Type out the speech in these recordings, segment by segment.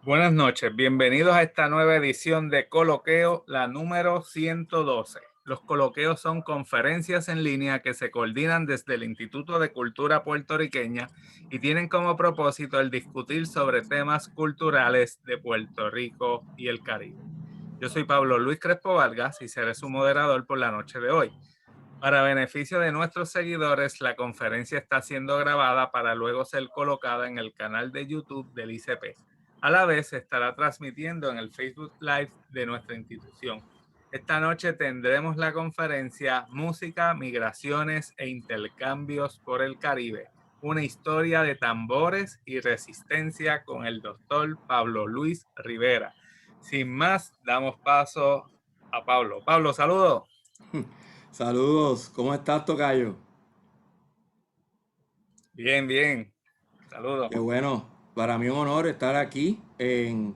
Buenas noches, bienvenidos a esta nueva edición de Coloqueo, la número 112. Los coloqueos son conferencias en línea que se coordinan desde el Instituto de Cultura Puertorriqueña y tienen como propósito el discutir sobre temas culturales de Puerto Rico y el Caribe. Yo soy Pablo Luis Crespo Vargas y seré su moderador por la noche de hoy. Para beneficio de nuestros seguidores, la conferencia está siendo grabada para luego ser colocada en el canal de YouTube del ICP. A la vez, se estará transmitiendo en el Facebook Live de nuestra institución. Esta noche tendremos la conferencia Música, Migraciones e Intercambios por el Caribe, una historia de tambores y resistencia con el doctor Pablo Luis Rivera. Sin más, damos paso a Pablo. Pablo, saludos. Saludos, ¿cómo estás, tocayo? Bien, bien. Saludos. Qué bueno, para mí un honor estar aquí en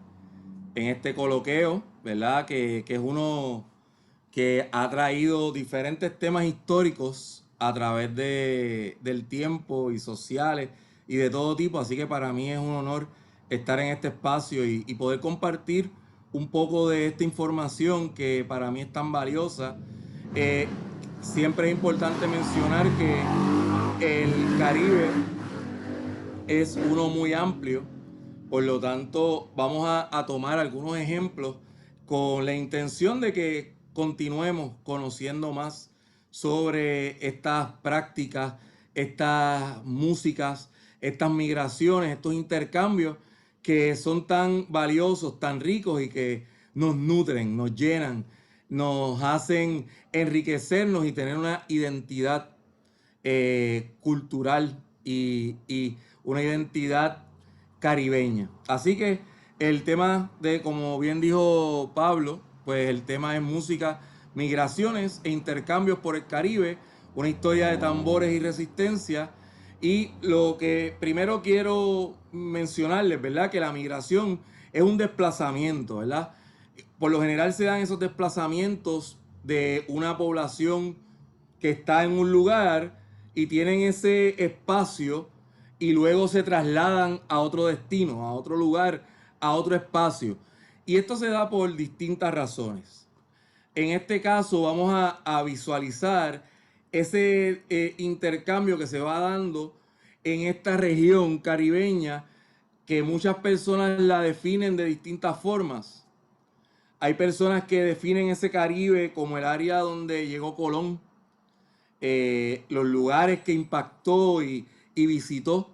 este coloqueo, ¿verdad? Que es uno que ha traído diferentes temas históricos a través del tiempo y sociales y de todo tipo, así que para mí es un honor estar en este espacio y poder compartir un poco de esta información que para mí es tan valiosa. Eh, Siempre es importante mencionar que el Caribe es uno muy amplio, por lo tanto vamos a tomar algunos ejemplos con la intención de que continuemos conociendo más sobre estas prácticas, estas músicas, estas migraciones, estos intercambios que son tan valiosos, tan ricos y que nos nutren, nos llenan, nos hacen enriquecernos y tener una identidad cultural y una identidad caribeña. Así que el tema de, como bien dijo Pablo, pues el tema es música, migraciones e intercambios por el Caribe, una historia de tambores y resistencia. Y lo que primero quiero mencionarles, ¿verdad? Que la migración es un desplazamiento, ¿verdad? Por lo general se dan esos desplazamientos de una población que está en un lugar y tienen ese espacio y luego se trasladan a otro destino, a otro lugar, a otro espacio. Y esto se da por distintas razones. En este caso vamos a visualizar ese intercambio que se va dando en esta región caribeña que muchas personas la definen de distintas formas. Hay personas que definen ese Caribe como el área donde llegó Colón, los lugares que impactó y visitó.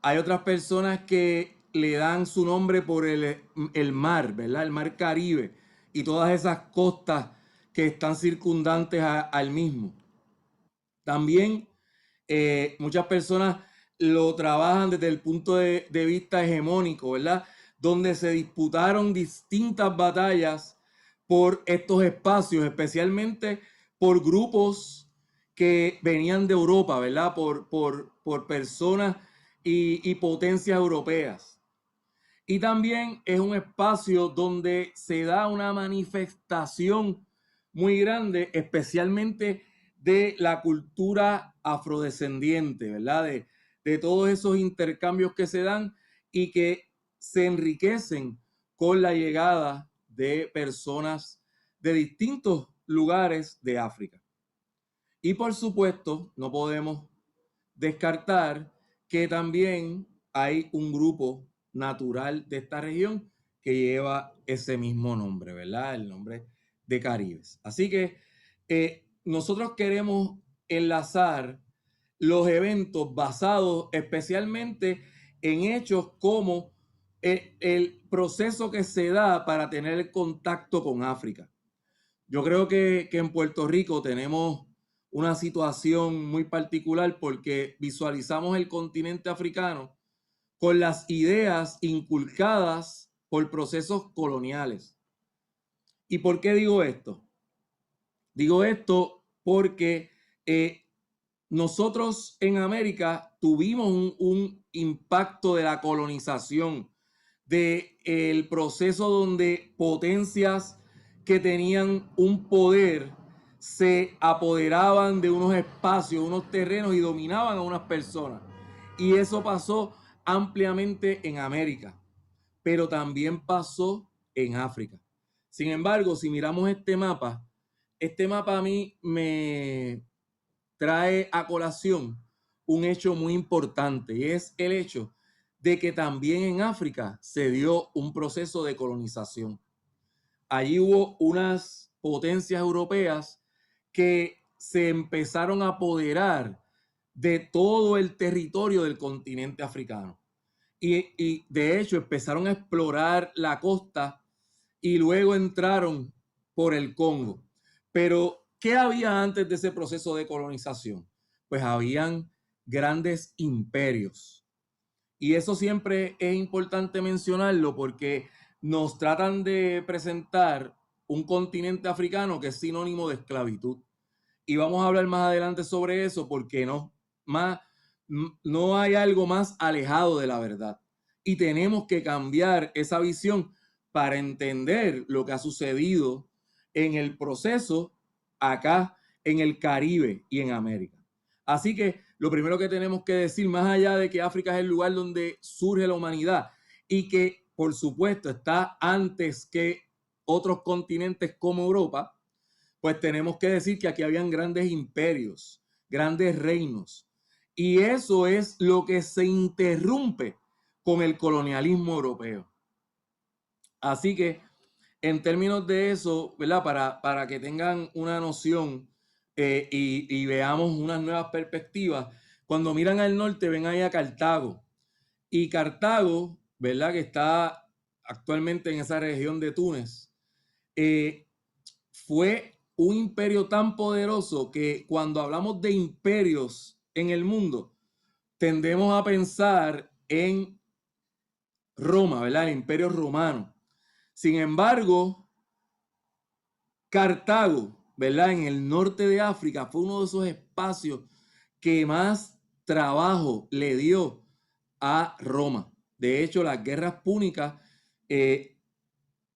Hay otras personas que le dan su nombre por el mar, ¿verdad? El mar Caribe y todas esas costas que están circundantes al mismo. También muchas personas lo trabajan desde el punto de vista hegemónico, ¿verdad? Donde se disputaron distintas batallas por estos espacios, especialmente por grupos que venían de Europa, ¿verdad? Por personas y potencias europeas. Y también es un espacio donde se da una manifestación muy grande, especialmente de la cultura afrodescendiente, ¿verdad? De todos esos intercambios que se dan y que se enriquecen con la llegada de personas de distintos lugares de África. Y por supuesto, no podemos descartar que también hay un grupo natural de esta región que lleva ese mismo nombre, ¿verdad? El nombre de Caribes. Así que nosotros queremos enlazar los eventos basados especialmente en hechos como el proceso que se da para tener el contacto con África. Yo creo que en Puerto Rico tenemos una situación muy particular porque visualizamos el continente africano con las ideas inculcadas por procesos coloniales. ¿Y por qué digo esto? Digo esto porque nosotros en América tuvimos un impacto de la colonización, del proceso donde potencias que tenían un poder se apoderaban de unos espacios, unos terrenos y dominaban a unas personas. Y eso pasó ampliamente en América. pero también pasó en África. Sin embargo, si miramos este mapa a mí me trae a colación un hecho muy importante, y es el hecho de que también en África se dio un proceso de colonización. Allí hubo unas potencias europeas que se empezaron a apoderar de todo el territorio del continente africano. Y de hecho empezaron a explorar la costa y luego entraron por el Congo. Pero, ¿qué había antes de ese proceso de colonización? Pues habían grandes imperios. Y eso siempre es importante mencionarlo porque nos tratan de presentar un continente africano que es sinónimo de esclavitud. Y vamos a hablar más adelante sobre eso porque no hay algo más alejado de la verdad. Y tenemos que cambiar esa visión para entender lo que ha sucedido en el proceso acá en el Caribe y en América. Así que lo primero que tenemos que decir, más allá de que África es el lugar donde surge la humanidad y que, por supuesto, está antes que otros continentes como Europa, pues tenemos que decir que aquí habían grandes imperios, grandes reinos. Y eso es lo que se interrumpe con el colonialismo europeo. Así que, en términos de eso, ¿verdad? Para que tengan una noción y veamos unas nuevas perspectivas, cuando miran al norte ven ahí a Cartago. Y Cartago, ¿verdad? Que está actualmente en esa región de Túnez, fue un imperio tan poderoso que cuando hablamos de imperios en el mundo, tendemos a pensar en Roma, ¿verdad? El imperio romano. Sin embargo, Cartago, ¿verdad? En el norte de África fue uno de esos espacios que más trabajo le dio a Roma. De hecho, las guerras púnicas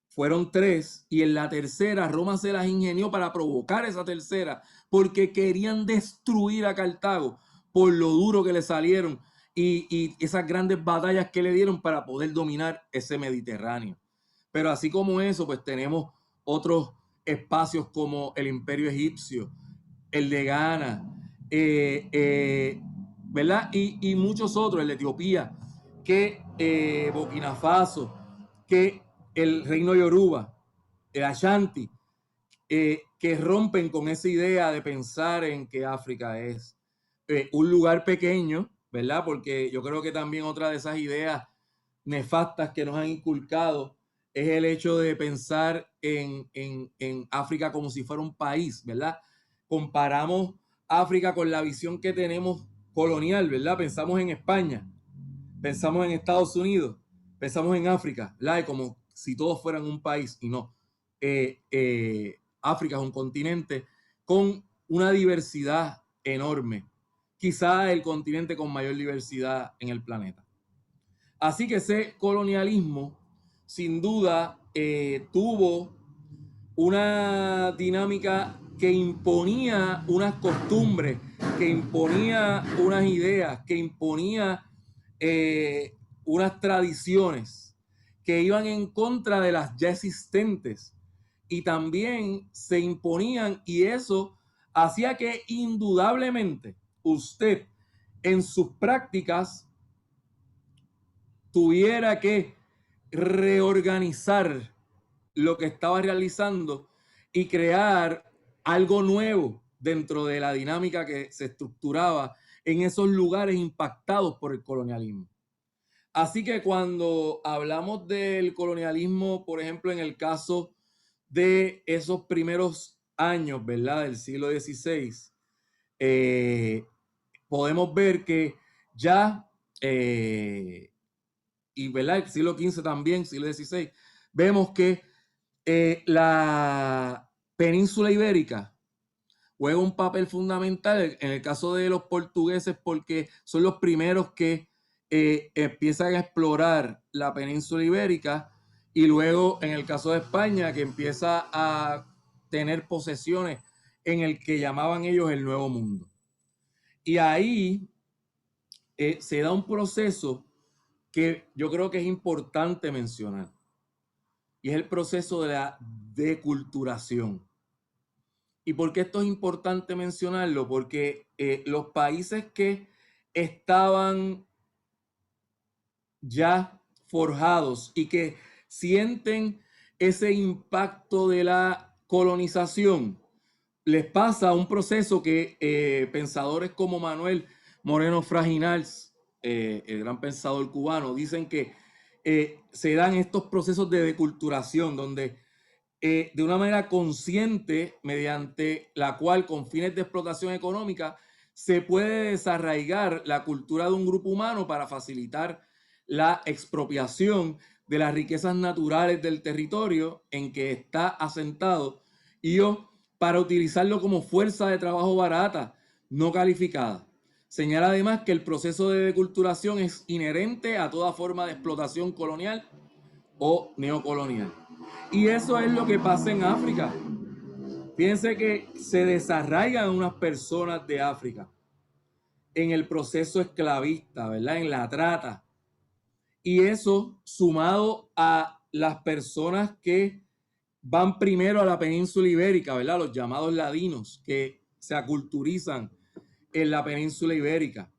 fueron 3 y en la tercera Roma se las ingenió para provocar esa tercera porque querían destruir a Cartago por lo duro que le salieron y esas grandes batallas que le dieron para poder dominar ese Mediterráneo. Pero así como eso, pues tenemos otros espacios como el Imperio Egipcio, el de Ghana, ¿verdad? Y muchos otros, el de Etiopía, que Burkina Faso, que el reino Yoruba, el Ashanti, que rompen con esa idea de pensar en que África es un lugar pequeño, ¿verdad? Porque yo creo que también otra de esas ideas nefastas que nos han inculcado es el hecho de pensar en África como si fuera un país, ¿verdad? Comparamos África con la visión que tenemos colonial, ¿verdad? Pensamos en España, pensamos en Estados Unidos, pensamos en África, ¿verdad? Como si todos fueran un país y no. África es un continente con una diversidad enorme, quizá el continente con mayor diversidad en el planeta. Así que ese colonialismo, sin duda, tuvo una dinámica que imponía unas costumbres, que imponía unas ideas, que imponía unas tradiciones que iban en contra de las ya existentes y también se imponían y eso hacía que indudablemente usted en sus prácticas tuviera que reorganizar lo que estaba realizando y crear algo nuevo dentro de la dinámica que se estructuraba en esos lugares impactados por el colonialismo. Así que cuando hablamos del colonialismo, por ejemplo, en el caso de esos primeros años, ¿verdad? Del siglo XVI, podemos ver que ya y ¿verdad? El siglo XV también, siglo XVI, vemos que la península ibérica juega un papel fundamental en el caso de los portugueses porque son los primeros que empiezan a explorar la península ibérica y luego en el caso de España que empieza a tener posesiones en el que llamaban ellos el Nuevo Mundo. Y ahí se da un proceso que yo creo que es importante mencionar, y es el proceso de la deculturación. ¿Y por qué esto es importante mencionarlo? Porque los países que estaban ya forjados y que sienten ese impacto de la colonización, les pasa un proceso que pensadores como Manuel Moreno Fraginals, el gran pensador cubano, dicen que se dan estos procesos de deculturación donde de una manera consciente, mediante la cual con fines de explotación económica se puede desarraigar la cultura de un grupo humano para facilitar la expropiación de las riquezas naturales del territorio en que está asentado y para utilizarlo como fuerza de trabajo barata, no calificada. Señala además que el proceso de deculturación es inherente a toda forma de explotación colonial o neocolonial. Y eso es lo que pasa en África. Fíjense que se desarraigan unas personas de África en el proceso esclavista, ¿verdad? En la trata. Y eso sumado a las personas que van primero a la península ibérica, ¿verdad? Los llamados ladinos que se aculturizan en la península ibérica.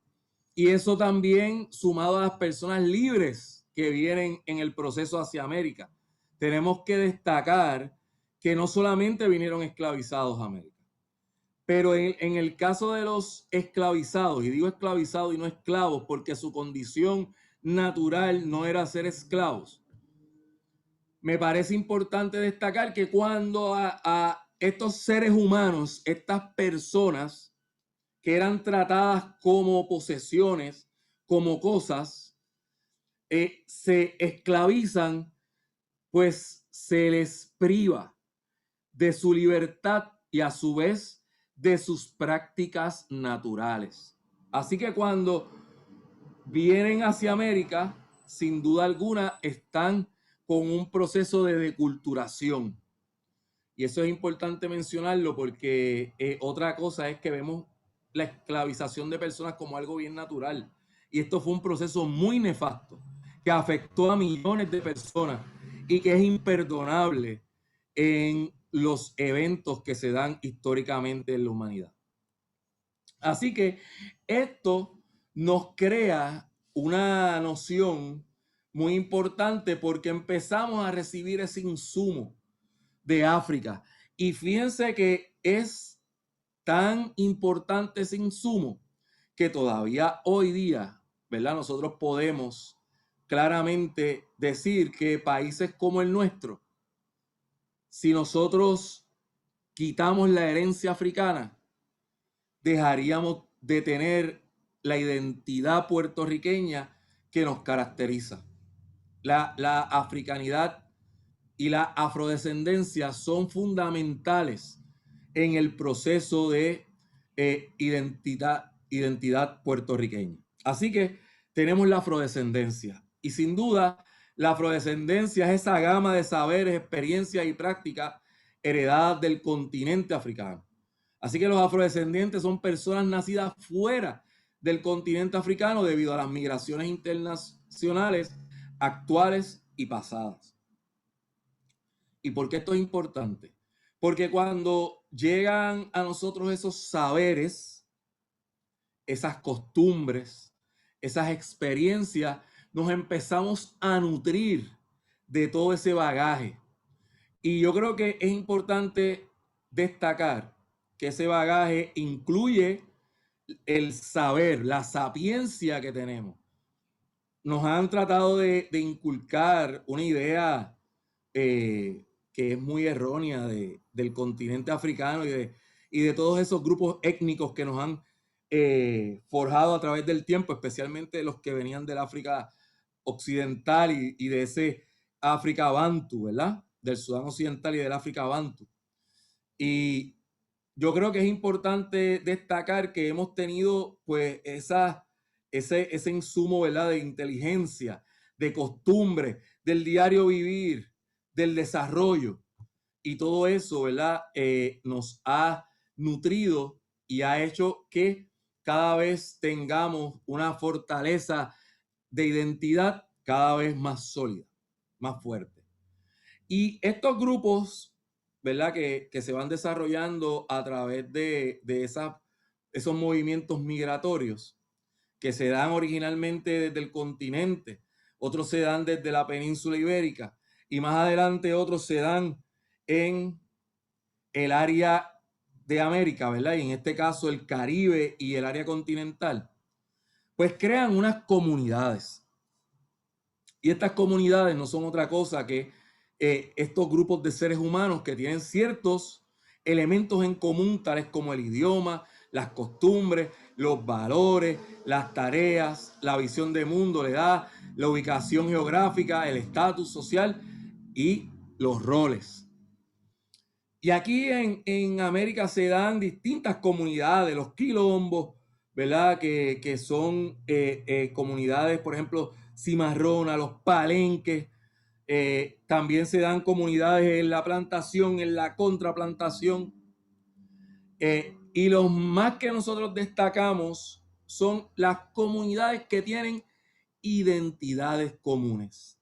Y eso también sumado a las personas libres que vienen en el proceso hacia América. Tenemos que destacar que no solamente vinieron esclavizados a América, pero en el caso de los esclavizados, y digo esclavizados y no esclavos porque su condición natural no era ser esclavos, me parece importante destacar que cuando a estos seres humanos, estas personas que eran tratadas como posesiones, como cosas, se esclavizan, pues se les priva de su libertad y a su vez de sus prácticas naturales. Así que cuando vienen hacia América, sin duda alguna, están con un proceso de deculturación. Y eso es importante mencionarlo porque otra cosa es que vemos la esclavización de personas como algo bien natural. Y esto fue un proceso muy nefasto que afectó a millones de personas y que es imperdonable en los eventos que se dan históricamente en la humanidad. Así que esto nos crea una noción muy importante porque empezamos a recibir ese insumo de África. Y fíjense que es tan importante ese insumo que todavía hoy día, ¿verdad? Nosotros podemos claramente decir que países como el nuestro, si nosotros quitamos la herencia africana, dejaríamos de tener la identidad puertorriqueña que nos caracteriza. La africanidad y la afrodescendencia son fundamentales en el proceso de identidad puertorriqueña. Así que tenemos la afrodescendencia y sin duda la afrodescendencia es esa gama de saberes, experiencias y prácticas heredadas del continente africano. Así que los afrodescendientes son personas nacidas fuera del continente africano debido a las migraciones internacionales actuales y pasadas. ¿Y por qué esto es importante? Porque cuando llegan a nosotros esos saberes, esas costumbres, esas experiencias, nos empezamos a nutrir de todo ese bagaje. Y yo creo que es importante destacar que ese bagaje incluye el saber, la sapiencia que tenemos. Nos han tratado de inculcar una idea que es muy errónea del continente africano y de todos esos grupos étnicos que nos han forjado a través del tiempo, especialmente los que venían del África occidental y de ese África Bantu, ¿verdad? Del Sudán occidental y del África Bantu. Y yo creo que es importante destacar que hemos tenido pues ese insumo, ¿verdad? De inteligencia, de costumbre, del diario vivir, del desarrollo. Y todo eso, ¿verdad? Nos ha nutrido y ha hecho que cada vez tengamos una fortaleza de identidad cada vez más sólida, más fuerte. Y estos grupos, ¿verdad? Que se van desarrollando a través de esos movimientos migratorios que se dan originalmente desde el continente, otros se dan desde la península ibérica y más adelante otros se dan en el área de América, ¿verdad? Y en este caso el Caribe y el área continental, pues crean unas comunidades. Y estas comunidades no son otra cosa que estos grupos de seres humanos que tienen ciertos elementos en común, tales como el idioma, las costumbres, los valores, las tareas, la visión de mundo, la edad, la ubicación geográfica, el estatus social y los roles. Y aquí en América se dan distintas comunidades, los quilombos, ¿verdad? Que son comunidades, por ejemplo, cimarrona, los palenques. También se dan comunidades en la plantación, en la contraplantación. Y los más que nosotros destacamos son las comunidades que tienen identidades comunes.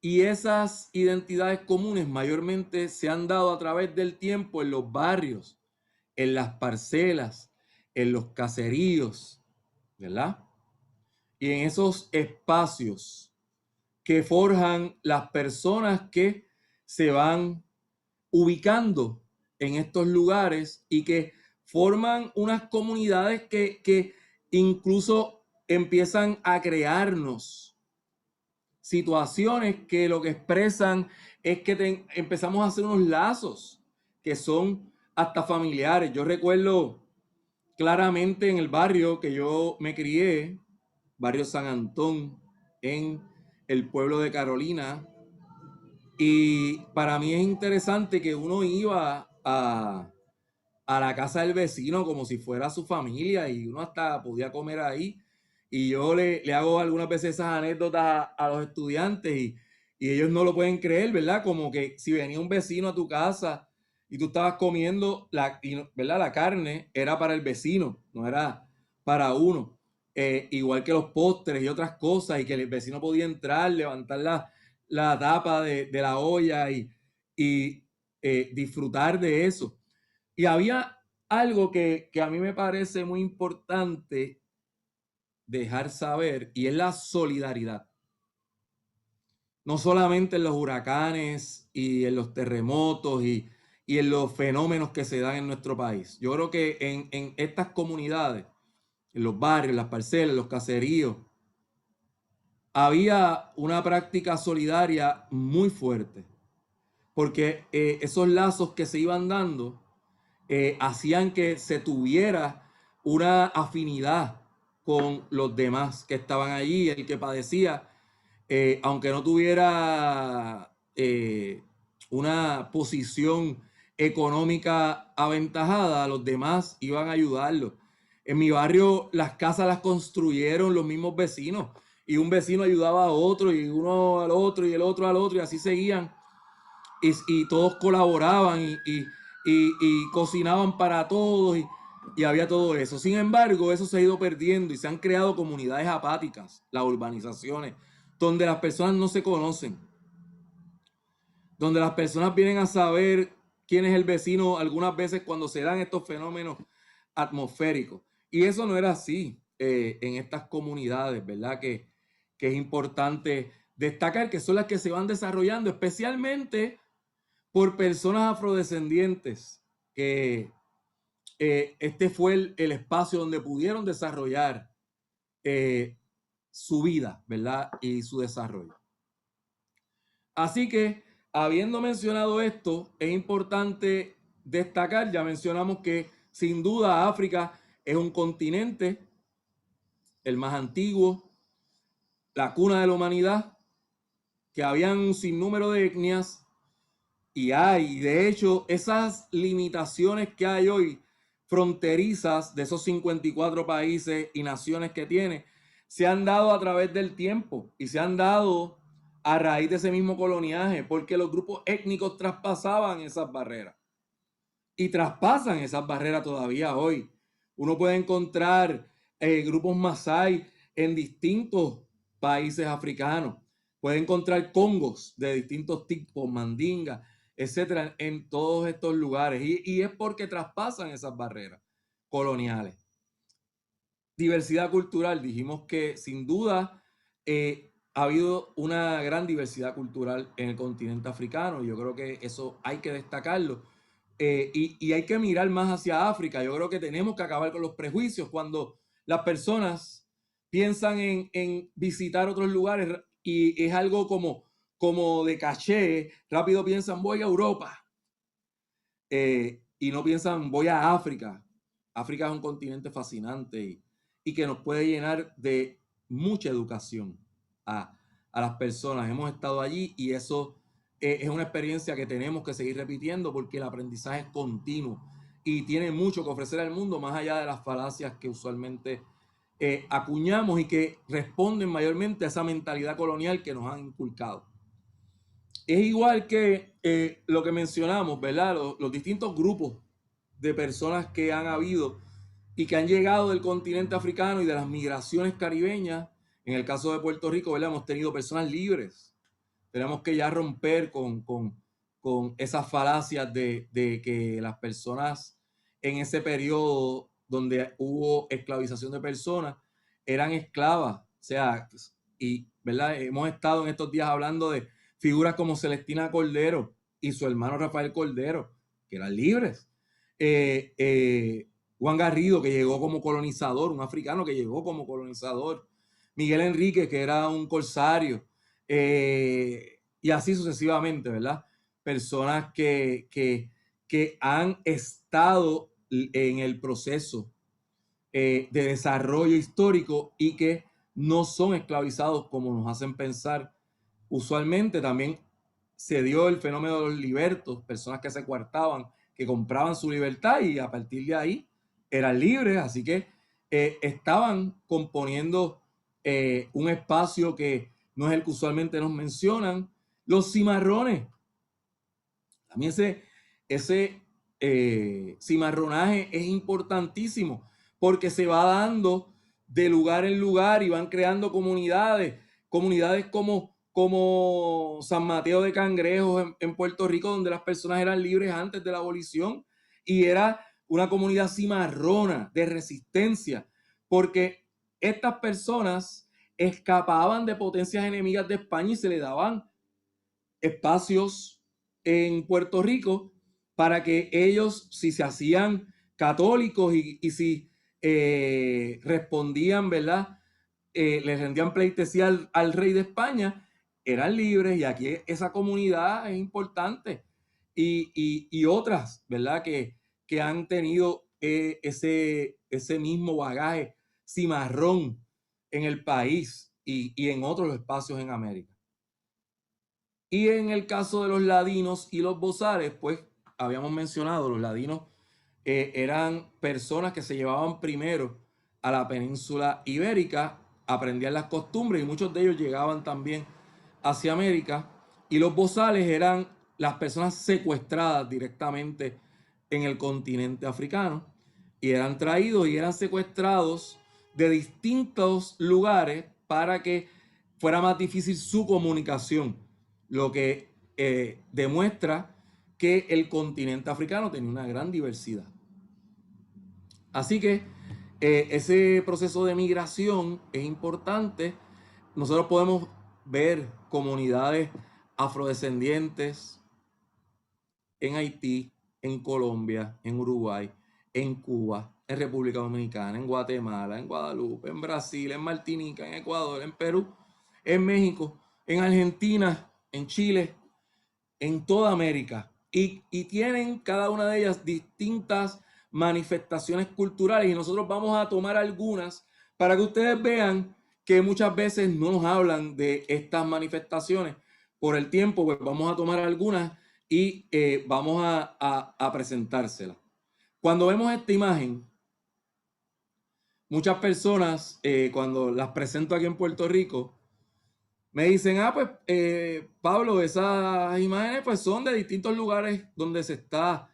Y esas identidades comunes mayormente se han dado a través del tiempo en los barrios, en las parcelas, en los caseríos, ¿verdad? Y en esos espacios que forjan las personas que se van ubicando en estos lugares y que forman unas comunidades que incluso empiezan a crearnos situaciones que lo que expresan es que empezamos a hacer unos lazos que son hasta familiares. Yo recuerdo claramente en el barrio que yo me crié, barrio San Antón, en el pueblo de Carolina, y para mí es interesante que uno iba a la casa del vecino como si fuera su familia y uno hasta podía comer ahí. Y yo le hago algunas veces esas anécdotas a los estudiantes y ellos no lo pueden creer, ¿verdad? Como que si venía un vecino a tu casa y tú estabas comiendo, ¿verdad? La carne era para el vecino, no era para uno. Igual que los postres y otras cosas, y que el vecino podía entrar, levantar la tapa de la olla y disfrutar de eso. Y había algo que a mí me parece muy importante dejar saber, y es la solidaridad. No solamente en los huracanes y en los terremotos y en los fenómenos que se dan en nuestro país. Yo creo que en estas comunidades, en los barrios, las parcelas, los caseríos, había una práctica solidaria muy fuerte, porque esos lazos que se iban dando hacían que se tuviera una afinidad con los demás que estaban allí, el que padecía, aunque no tuviera una posición económica aventajada, los demás iban a ayudarlo. En mi barrio las casas las construyeron los mismos vecinos y un vecino ayudaba a otro y uno al otro y el otro al otro y así seguían y todos colaboraban y cocinaban para todos y había todo eso. Sin embargo, eso se ha ido perdiendo y se han creado comunidades apáticas, las urbanizaciones, donde las personas no se conocen, donde las personas vienen a saber quién es el vecino algunas veces cuando se dan estos fenómenos atmosféricos. Y eso no era así en estas comunidades, ¿verdad? Que es importante destacar que son las que se van desarrollando, especialmente por personas afrodescendientes, que este fue el espacio donde pudieron desarrollar su vida, ¿verdad? Y su desarrollo. Así que, habiendo mencionado esto, es importante destacar, ya mencionamos que sin duda África es un continente, el más antiguo, la cuna de la humanidad, que habían un sinnúmero de etnias y de hecho, esas limitaciones que hay hoy fronterizas de esos 54 países y naciones que tiene, se han dado a través del tiempo y se han dado a raíz de ese mismo coloniaje, porque los grupos étnicos traspasaban esas barreras y traspasan esas barreras todavía hoy. Uno puede encontrar grupos masái en distintos países africanos. Puede encontrar congos de distintos tipos, mandingas, etcétera, en todos estos lugares. Y es porque traspasan esas barreras coloniales. Diversidad cultural, dijimos que sin duda ha habido una gran diversidad cultural en el continente africano. Yo creo que eso hay que destacarlo. Y hay que mirar más hacia África. Yo creo que tenemos que acabar con los prejuicios cuando las personas piensan en visitar otros lugares y es algo como de caché. Rápido piensan, voy a Europa. Y no piensan, voy a África. África es un continente fascinante y que nos puede llenar de mucha educación a las personas. Hemos estado allí y eso es una experiencia que tenemos que seguir repitiendo porque el aprendizaje es continuo y tiene mucho que ofrecer al mundo más allá de las falacias que usualmente acuñamos y que responden mayormente a esa mentalidad colonial que nos han inculcado. Es igual que lo que mencionamos, ¿verdad? Los distintos grupos de personas que han habido y que han llegado del continente africano y de las migraciones caribeñas. En el caso de Puerto Rico, ¿verdad? Hemos tenido personas libres. Tenemos que ya romper con esas falacias de que las personas en ese periodo donde hubo esclavización de personas eran esclavas. O sea, y ¿verdad? Hemos estado en estos días hablando de figuras como Celestina Cordero y su hermano Rafael Cordero, que eran libres. Juan Garrido, que llegó como colonizador, un africano que llegó como colonizador. Miguel Enrique, que era un corsario. Y así sucesivamente, ¿verdad? Personas que han estado en el proceso de desarrollo histórico y que no son esclavizados como nos hacen pensar. Usualmente también se dio el fenómeno de los libertos, personas que se coartaban, que compraban su libertad y a partir de ahí eran libres, así que estaban componiendo un espacio que no es el que usualmente nos mencionan. Los cimarrones, también ese cimarronaje es importantísimo porque se va dando de lugar en lugar y van creando comunidades como San Mateo de Cangrejos en Puerto Rico, donde las personas eran libres antes de la abolición y era una comunidad cimarrona de resistencia, porque estas personas escapaban de potencias enemigas de España y se le daban espacios en Puerto Rico para que ellos, si se hacían católicos y si respondían, ¿verdad? Les rendían pleitesía al rey de España, eran libres y aquí esa comunidad es importante. Y otras, ¿verdad? Que han tenido ese mismo bagaje cimarrón en el país y en otros espacios en América. Y en el caso de los ladinos y los bozares, pues habíamos mencionado, los ladinos eran personas que se llevaban primero a la península ibérica, aprendían las costumbres y muchos de ellos llegaban también hacia América. Y los bozales eran las personas secuestradas directamente en el continente africano y eran traídos y eran secuestrados de distintos lugares para que fuera más difícil su comunicación, lo que demuestra que el continente africano tenía una gran diversidad. Así que ese proceso de migración es importante. Nosotros podemos ver comunidades afrodescendientes en Haití, en Colombia, en Uruguay, en Cuba, en República Dominicana, en Guatemala, en Guadalupe, en Brasil, en Martinica, en Ecuador, en Perú, en México, en Argentina, en Chile, en toda América. Y tienen cada una de ellas distintas manifestaciones culturales y nosotros vamos a tomar algunas para que ustedes vean que muchas veces no nos hablan de estas manifestaciones. Por el tiempo, pues vamos a tomar algunas y vamos a presentárselas. Cuando vemos esta imagen, muchas personas, cuando las presento aquí en Puerto Rico, me dicen, pues Pablo, esas imágenes pues son de distintos lugares donde se está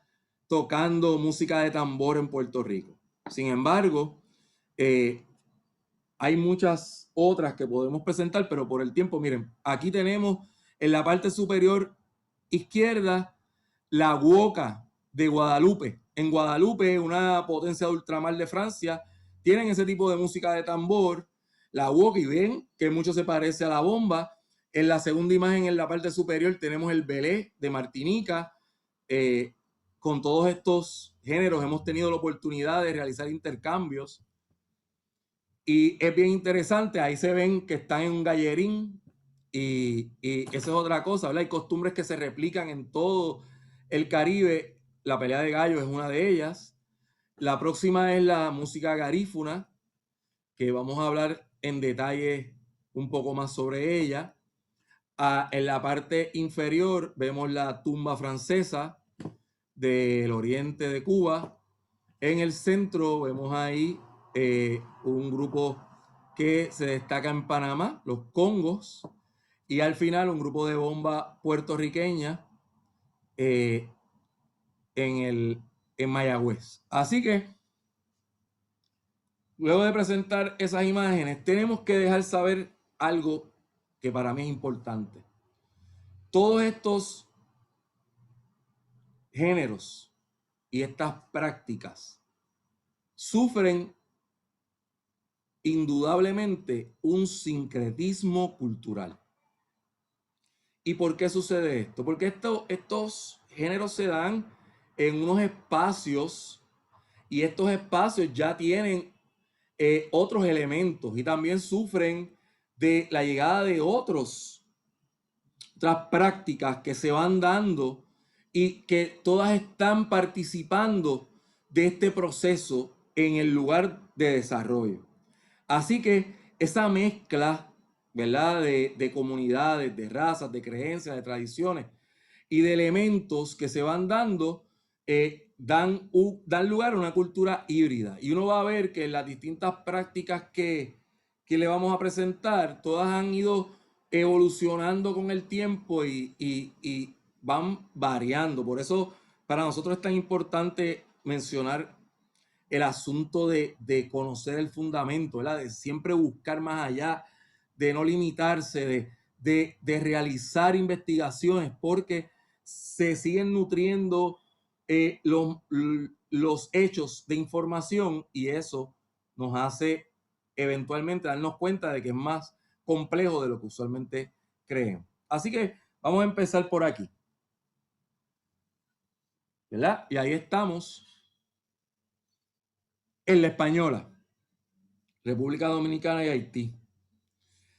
tocando música de tambor en Puerto Rico. Sin embargo, Hay muchas otras que podemos presentar, pero por el tiempo, miren, aquí tenemos en la parte superior izquierda la Guoca de Guadalupe. En Guadalupe, una potencia de ultramar de Francia, tienen ese tipo de música de tambor, la Guoca, y ven que mucho se parece a la bomba. En la segunda imagen, en la parte superior, tenemos el Belé de Martinica. Con todos estos géneros hemos tenido la oportunidad de realizar intercambios. Y es bien interesante, ahí se ven que están en un gallerín y eso es otra cosa, ¿verdad? Hay costumbres que se replican en todo el Caribe. La pelea de gallos es una de ellas. La próxima es la música garífuna, que vamos a hablar en detalle un poco más sobre ella. En la parte inferior vemos la tumba francesa del oriente de Cuba. En el centro vemos ahí un grupo que se destaca en Panamá, los Congos, y al final un grupo de bomba puertorriqueña eh, en Mayagüez. Así que, luego de presentar esas imágenes, tenemos que dejar saber algo que para mí es importante. Todos estos géneros y estas prácticas sufren indudablemente un sincretismo cultural. ¿Y por qué sucede esto? Porque estos géneros se dan en unos espacios y estos espacios ya tienen otros elementos y también sufren de la llegada de otras prácticas que se van dando y que todas están participando de este proceso en el lugar de desarrollo. Así que esa mezcla, ¿verdad? De comunidades, de razas, de creencias, de tradiciones y de elementos que se van dando, dan lugar a una cultura híbrida. Y uno va a ver que las distintas prácticas que le vamos a presentar, todas han ido evolucionando con el tiempo y van variando. Por eso para nosotros es tan importante mencionar el asunto de conocer el fundamento, ¿verdad? De siempre buscar más allá, de no limitarse, de realizar investigaciones, porque se siguen nutriendo los hechos de información y eso nos hace eventualmente darnos cuenta de que es más complejo de lo que usualmente creemos. Así que vamos a empezar por aquí, ¿verdad? Y ahí estamos en la española, República Dominicana y Haití.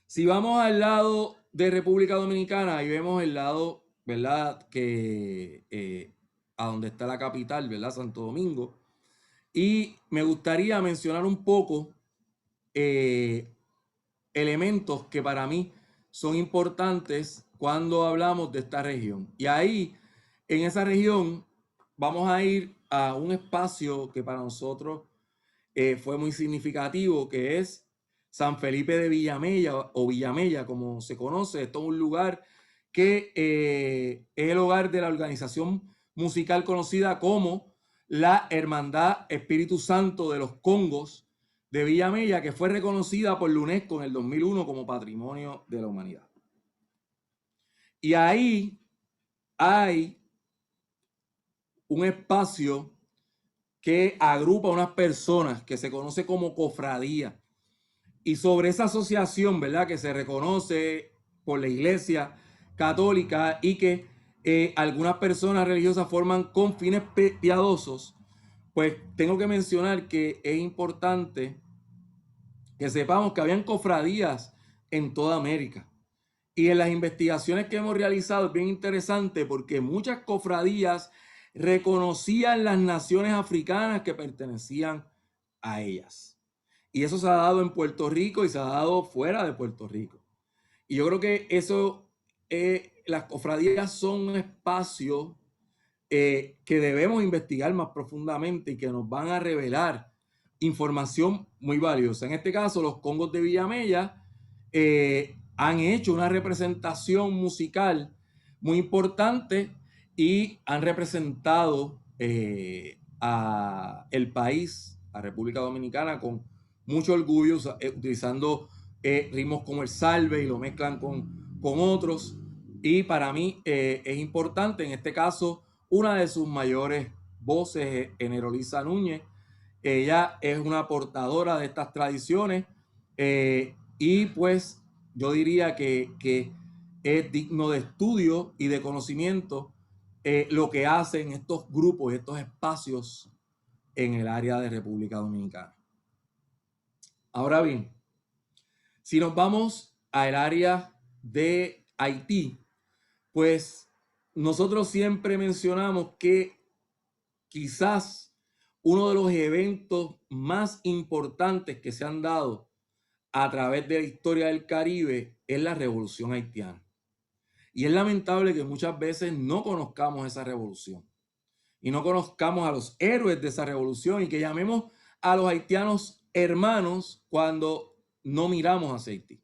Si vamos al lado de República Dominicana, ahí vemos el lado, ¿verdad? Que a donde está la capital, ¿verdad? Santo Domingo. Y me gustaría mencionar un poco elementos que para mí son importantes cuando hablamos de esta región. Y ahí, en esa región, vamos a ir a un espacio que para nosotros fue muy significativo, que es San Felipe de Villamella o Villamella, como se conoce. Esto es un lugar que es el hogar de la organización musical conocida como la Hermandad Espíritu Santo de los Congos de Villamella, que fue reconocida por la UNESCO en el 2001 como Patrimonio de la Humanidad. Y ahí hay un espacio que agrupa a unas personas que se conoce como cofradía. Y sobre esa asociación, ¿verdad? Que se reconoce por la Iglesia Católica y que algunas personas religiosas forman con fines piadosos, pues tengo que mencionar que es importante que sepamos que habían cofradías en toda América. Y en las investigaciones que hemos realizado es bien interesante porque muchas cofradías reconocían las naciones africanas que pertenecían a ellas. Y eso se ha dado en Puerto Rico y se ha dado fuera de Puerto Rico. Y yo creo que eso, las cofradías son un espacio que debemos investigar más profundamente y que nos van a revelar información muy valiosa. En este caso, los Congos de Villamella han hecho una representación musical muy importante y han representado a el país, a República Dominicana, con mucho orgullo utilizando ritmos como el salve y lo mezclan con otros. Y para mí es importante, en este caso, una de sus mayores voces es Enerolisa Núñez. Ella es una portadora de estas tradiciones y pues yo diría que es digno de estudio y de conocimiento lo que hacen estos grupos, estos espacios en el área de República Dominicana. Ahora bien, si nos vamos al área de Haití, pues nosotros siempre mencionamos que quizás uno de los eventos más importantes que se han dado a través de la historia del Caribe es la Revolución Haitiana. Y es lamentable que muchas veces no conozcamos esa revolución y no conozcamos a los héroes de esa revolución y que llamemos a los haitianos hermanos cuando no miramos hacia Haití.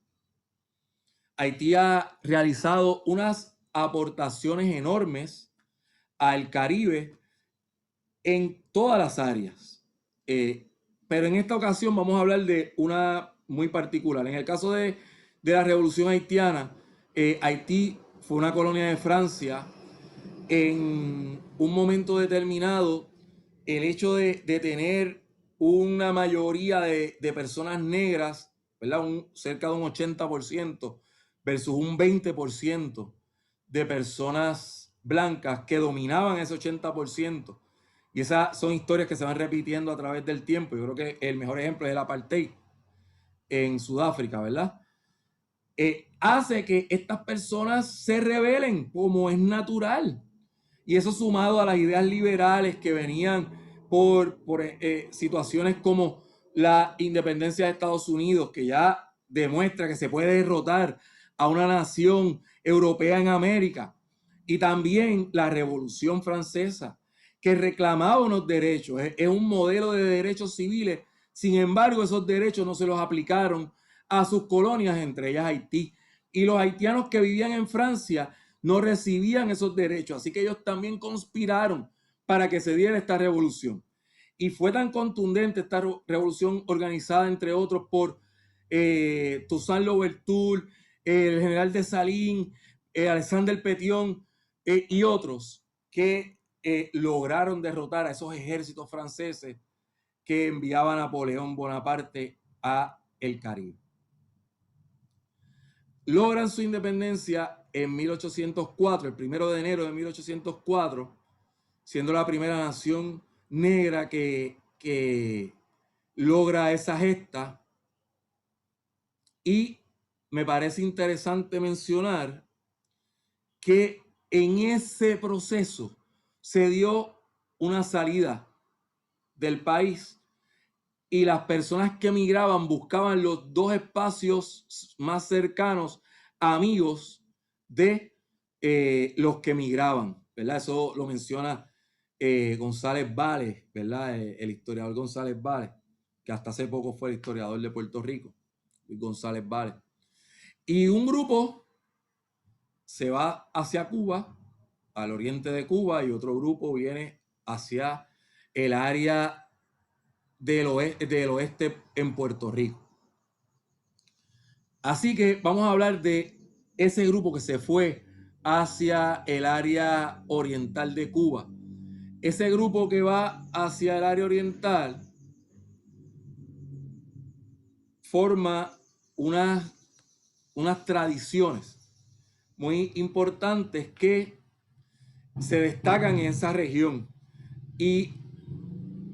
Haití ha realizado unas aportaciones enormes al Caribe en todas las áreas. Pero en esta ocasión vamos a hablar de una muy particular. En el caso de la Revolución Haitiana, Haití fue una colonia de Francia. En un momento determinado, el hecho de tener una mayoría de personas negras, ¿verdad? Cerca de un 80% versus un 20% de personas blancas que dominaban ese 80%. Y esas son historias que se van repitiendo a través del tiempo. Yo creo que el mejor ejemplo es el apartheid en Sudáfrica, ¿verdad? Hace que estas personas se rebelen como es natural. Y eso sumado a las ideas liberales que venían por situaciones como la independencia de Estados Unidos, que ya demuestra que se puede derrotar a una nación europea en América. Y también la Revolución Francesa, que reclamaba unos derechos. Es un modelo de derechos civiles. Sin embargo, esos derechos no se los aplicaron a sus colonias, entre ellas Haití. Y los haitianos que vivían en Francia no recibían esos derechos. Así que ellos también conspiraron para que se diera esta revolución. Y fue tan contundente esta revolución organizada, entre otros, por Toussaint Louverture, el general Dessalines, Alexandre Pétion y otros, que lograron derrotar a esos ejércitos franceses que enviaba Napoleón Bonaparte a el Caribe. Logran su independencia en 1804, el 1 de enero de 1804, siendo la primera nación negra que logra esa gesta. Y me parece interesante mencionar que en ese proceso se dio una salida del país y las personas que emigraban buscaban los dos espacios más cercanos, amigos de los que emigraban, ¿verdad? Eso lo menciona González Vales, ¿verdad? El historiador González Vales, que hasta hace poco fue el historiador de Puerto Rico, González Vales. Y un grupo se va hacia Cuba, al oriente de Cuba, y otro grupo viene hacia el área del oeste en Puerto Rico. Así que vamos a hablar de ese grupo que se fue hacia el área oriental de Cuba. Ese grupo que va hacia el área oriental forma unas tradiciones muy importantes que se destacan en esa región y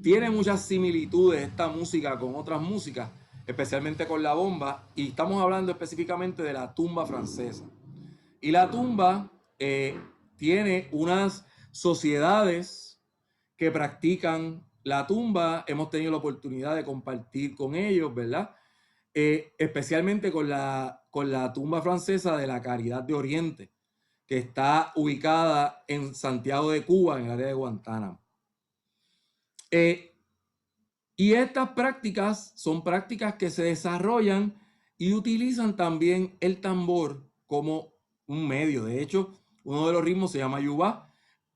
tiene muchas similitudes esta música con otras músicas, especialmente con la bomba, y estamos hablando específicamente de la tumba francesa. Y la tumba tiene unas sociedades que practican la tumba. Hemos tenido la oportunidad de compartir con ellos, ¿verdad? Especialmente con la tumba francesa de la Caridad de Oriente, que está ubicada en Santiago de Cuba, en el área de Guantánamo. Y estas prácticas son prácticas que se desarrollan y utilizan también el tambor como un medio. De hecho, uno de los ritmos se llama yubá,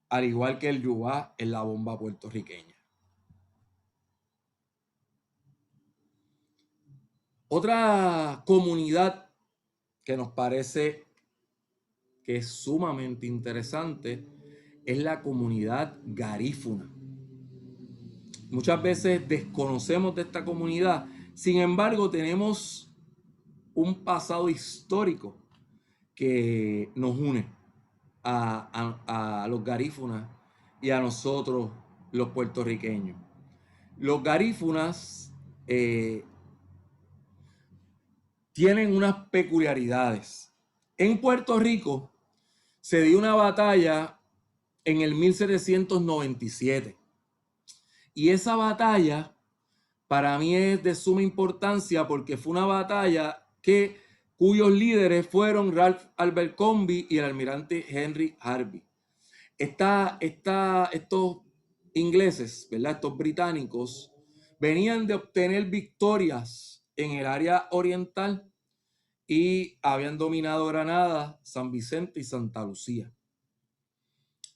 al igual que el yubá en la bomba puertorriqueña. Otra comunidad que nos parece que es sumamente interesante es la comunidad garífuna. Muchas veces desconocemos de esta comunidad, sin embargo tenemos un pasado histórico que nos une a los garífunas y a nosotros los puertorriqueños. Los garífunas tienen unas peculiaridades. En Puerto Rico se dio una batalla en el 1797 y esa batalla para mí es de suma importancia porque fue una batalla cuyos líderes fueron Ralph Abercrombie y el almirante Henry Harvey. Estos ingleses, ¿verdad? Estos británicos venían de obtener victorias en el área oriental y habían dominado Granada, San Vicente y Santa Lucía.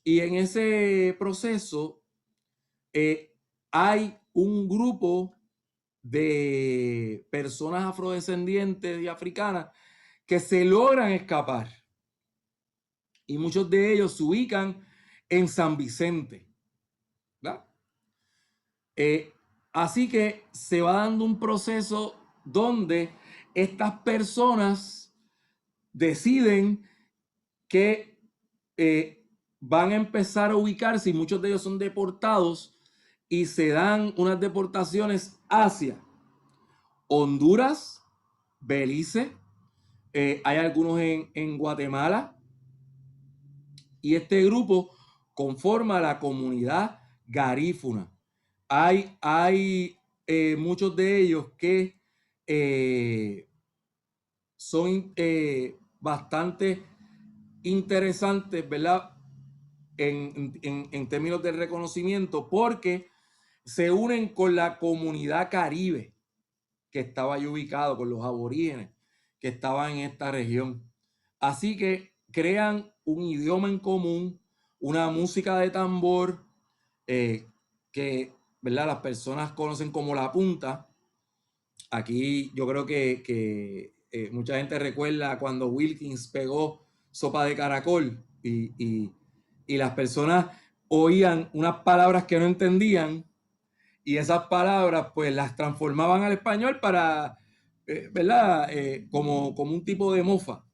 Y en ese proceso hay un grupo de personas afrodescendientes y africanas que se logran escapar. Y muchos de ellos se ubican en San Vicente, ¿verdad? Así que se va dando un proceso donde estas personas deciden que van a empezar a ubicarse y muchos de ellos son deportados y se dan unas deportaciones hacia Honduras, Belice, hay algunos en Guatemala y este grupo conforma la comunidad garífuna. Hay muchos de ellos que son bastante interesantes, ¿verdad? En términos de reconocimiento, porque se unen con la comunidad caribe que estaba ahí ubicado, con los aborígenes que estaban en esta región. Así que crean un idioma en común, una música de tambor que, ¿verdad?, las personas conocen como la punta. Aquí yo creo que mucha gente recuerda cuando Wilkins pegó Sopa de Caracol y las personas oían unas palabras que no entendían y esas palabras pues las transformaban al español para, ¿verdad? Como un tipo de mofa.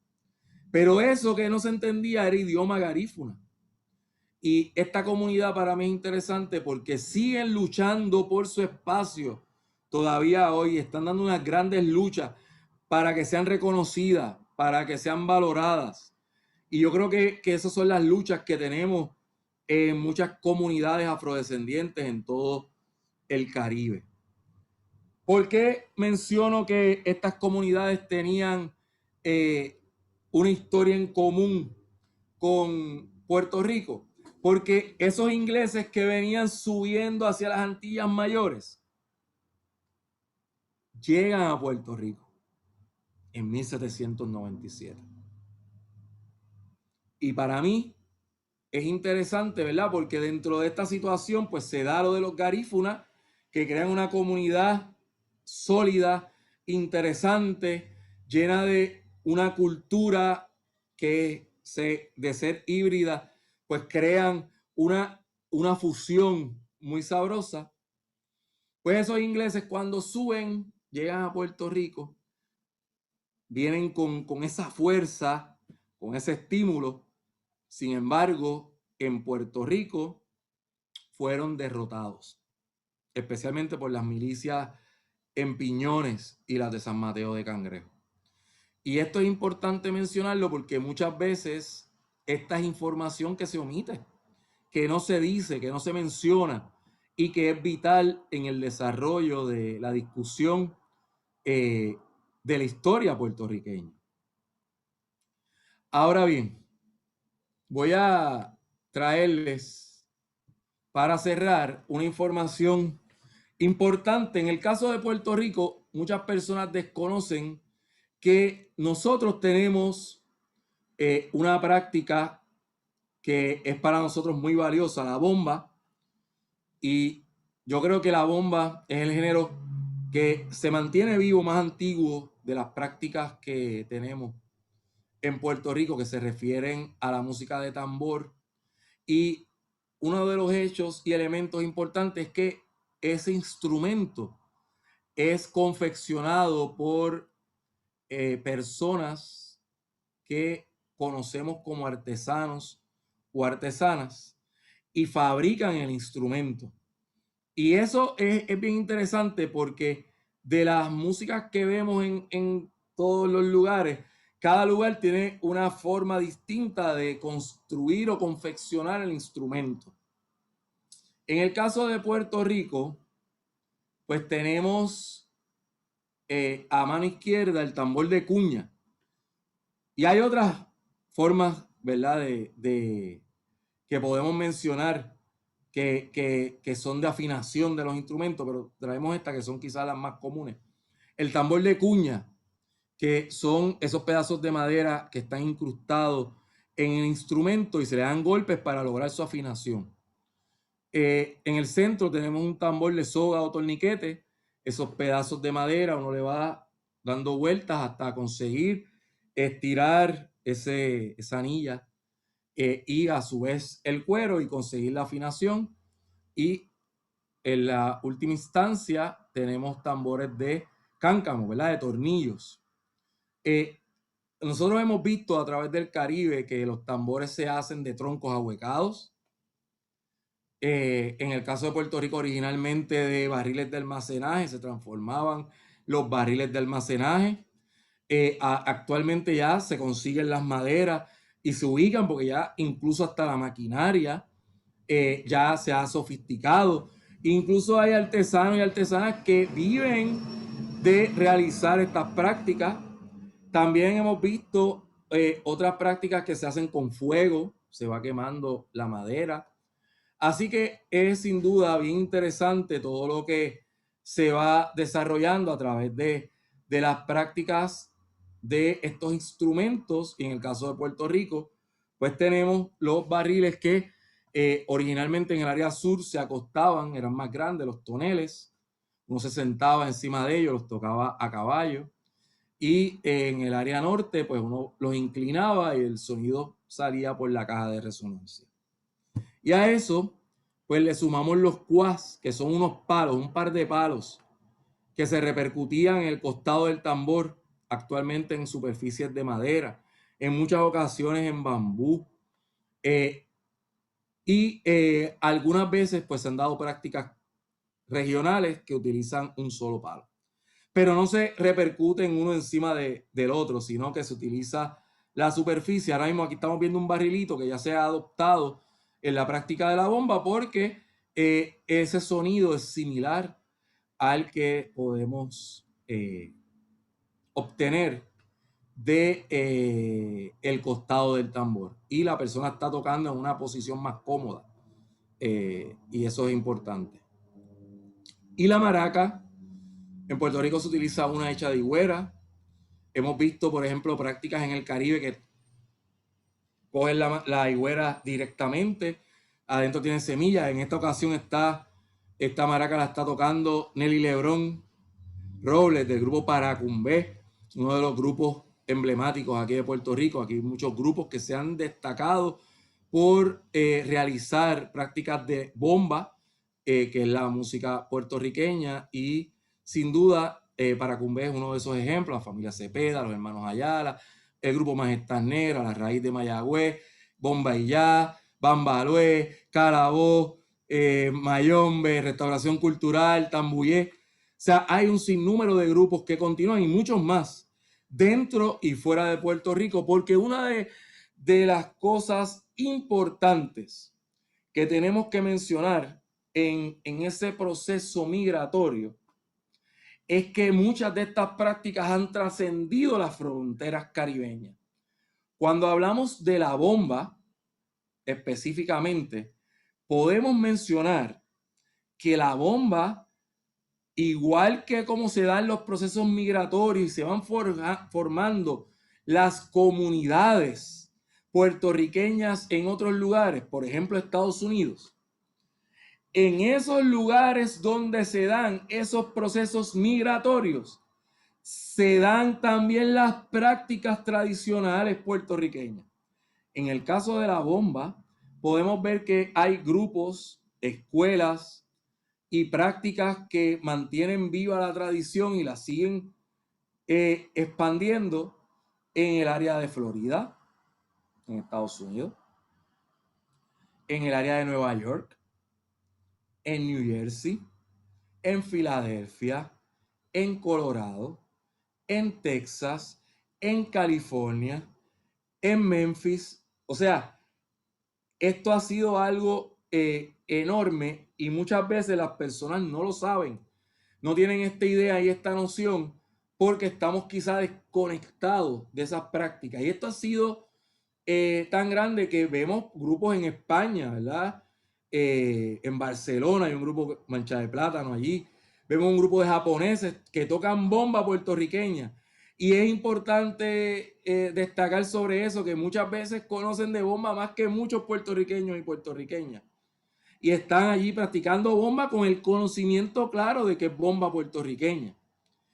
Pero eso que no se entendía era idioma garífuna. Y esta comunidad para mí es interesante porque siguen luchando por su espacio. Todavía hoy están dando unas grandes luchas para que sean reconocidas, para que sean valoradas. Y yo creo que esas son las luchas que tenemos en muchas comunidades afrodescendientes en todo el Caribe. ¿Por qué menciono que estas comunidades tenían una historia en común con Puerto Rico? Porque esos ingleses que venían subiendo hacia las Antillas Mayores llegan a Puerto Rico en 1797. Y para mí es interesante, ¿verdad? Porque dentro de esta situación pues se da lo de los garífunas que crean una comunidad sólida, interesante, llena de una cultura de ser híbrida, pues crean una fusión muy sabrosa. Pues esos ingleses cuando suben, llegan a Puerto Rico, vienen con esa fuerza, con ese estímulo. Sin embargo, en Puerto Rico fueron derrotados, especialmente por las milicias en Piñones y las de San Mateo de Cangrejo. Y esto es importante mencionarlo porque muchas veces esta es información que se omite, que no se dice, que no se menciona y que es vital en el desarrollo de la discusión de la historia puertorriqueña. Ahora bien, voy a traerles para cerrar una información importante. En el caso de Puerto Rico, muchas personas desconocen que nosotros tenemos una práctica que es para nosotros muy valiosa, la bomba. Y yo creo que la bomba es el género que se mantiene vivo, más antiguo de las prácticas que tenemos en Puerto Rico, que se refieren a la música de tambor. Y uno de los hechos y elementos importantes es que ese instrumento es confeccionado por personas que conocemos como artesanos o artesanas y fabrican el instrumento. Y eso es bien interesante porque de las músicas que vemos en todos los lugares, cada lugar tiene una forma distinta de construir o confeccionar el instrumento. En el caso de Puerto Rico, pues tenemos a mano izquierda el tambor de cuña. Y hay otras formas, ¿verdad?, que podemos mencionar que son de afinación de los instrumentos, pero traemos estas que son quizás las más comunes. El tambor de cuña, que son esos pedazos de madera que están incrustados en el instrumento y se le dan golpes para lograr su afinación. En el centro tenemos un tambor de soga o torniquete. Esos pedazos de madera uno le va dando vueltas hasta conseguir estirar esa anilla y a su vez el cuero y conseguir la afinación. Y en la última instancia tenemos tambores de cáncamo, ¿verdad? De tornillos. Nosotros hemos visto a través del Caribe que los tambores se hacen de troncos ahuecados. En el caso de Puerto Rico, originalmente de barriles de almacenaje, se transformaban los barriles de almacenaje. Actualmente ya se consiguen las maderas y se ubican porque ya incluso hasta la maquinaria ya se ha sofisticado. Incluso hay artesanos y artesanas que viven de realizar estas prácticas. También hemos visto otras prácticas que se hacen con fuego, se va quemando la madera. Así que es sin duda bien interesante todo lo que se va desarrollando a través de las prácticas de estos instrumentos. Y en el caso de Puerto Rico, pues tenemos los barriles que originalmente en el área sur se acostaban, eran más grandes, los toneles. Uno se sentaba encima de ellos, los tocaba a caballo. Y en el área norte, pues uno los inclinaba y el sonido salía por la caja de resonancia. Y a eso, pues le sumamos los cuas, que son unos palos, un par de palos que se repercutían en el costado del tambor, actualmente en superficies de madera, en muchas ocasiones en bambú. Algunas veces pues se han dado prácticas regionales que utilizan un solo palo. Pero no se repercuten uno encima del otro, sino que se utiliza la superficie. Ahora mismo aquí estamos viendo un barrilito que ya se ha adoptado en la práctica de la bomba porque ese sonido es similar al que podemos obtener de el costado del tambor. Y la persona está tocando en una posición más cómoda. Y eso es importante. Y la maraca, en Puerto Rico se utiliza una hecha de higuera. Hemos visto, por ejemplo, prácticas en el Caribe que cogen la higuera directamente. Adentro tienen semillas. En esta ocasión esta maraca la está tocando Nelly Lebrón Robles del grupo Paracumbé, uno de los grupos emblemáticos aquí de Puerto Rico. Aquí hay muchos grupos que se han destacado por realizar prácticas de bomba, que es la música puertorriqueña, y sin duda Paracumbé es uno de esos ejemplos. La familia Cepeda, los hermanos Ayala, el grupo Majestad Negra, La Raíz de Mayagüez, Bomba y Ya, Bambalué, Carabobo, Mayombe, Restauración Cultural, Tambuyé. O sea, hay un sinnúmero de grupos que continúan y muchos más dentro y fuera de Puerto Rico, porque una de las cosas importantes que tenemos que mencionar en ese proceso migratorio es que muchas de estas prácticas han trascendido las fronteras caribeñas. Cuando hablamos de la bomba, específicamente, podemos mencionar que la bomba, igual que como se dan los procesos migratorios y se van formando las comunidades puertorriqueñas en otros lugares, por ejemplo Estados Unidos, en esos lugares donde se dan esos procesos migratorios, se dan también las prácticas tradicionales puertorriqueñas. En el caso de la bomba, podemos ver que hay grupos, escuelas y prácticas que mantienen viva la tradición y la siguen expandiendo en el área de Florida, en Estados Unidos, en el área de Nueva York, en New Jersey, en Filadelfia, en Colorado, en Texas, en California, en Memphis. O sea, esto ha sido algo enorme y muchas veces las personas no lo saben, no tienen esta idea y esta noción porque estamos quizá desconectados de esas prácticas. Y esto ha sido tan grande que vemos grupos en España, ¿verdad? En Barcelona hay un grupo Mancha de Plátano allí. Vemos un grupo de japoneses que tocan bomba puertorriqueña. Y es importante destacar sobre eso, que muchas veces conocen de bomba más que muchos puertorriqueños y puertorriqueñas. Y están allí practicando bomba con el conocimiento claro de que es bomba puertorriqueña.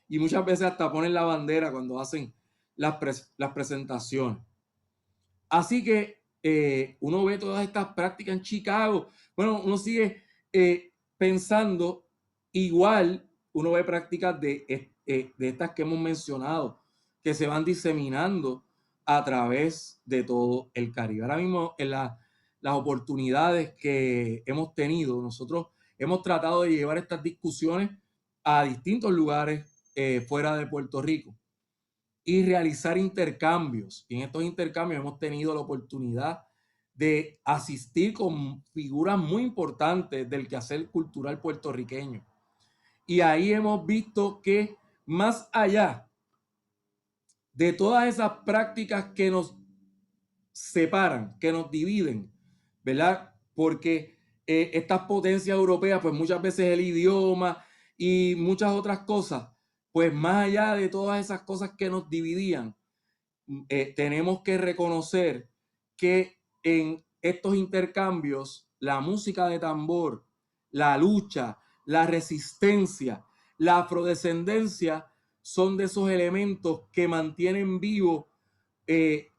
Y muchas veces hasta ponen la bandera cuando hacen las presentaciones. Así que uno ve todas estas prácticas en Chicago. Bueno, uno sigue pensando igual, uno ve prácticas de estas que hemos mencionado, que se van diseminando a través de todo el Caribe. Ahora mismo en las oportunidades que hemos tenido, nosotros hemos tratado de llevar estas discusiones a distintos lugares fuera de Puerto Rico y realizar intercambios. Y en estos intercambios hemos tenido la oportunidad de asistir con figuras muy importantes del quehacer cultural puertorriqueño. Y ahí hemos visto que más allá de todas esas prácticas que nos separan, que nos dividen, ¿verdad? Porque estas potencias europeas, pues muchas veces el idioma y muchas otras cosas, pues más allá de todas esas cosas que nos dividían, tenemos que reconocer que en estos intercambios la música de tambor, la lucha, la resistencia, la afrodescendencia son de esos elementos que mantienen vivo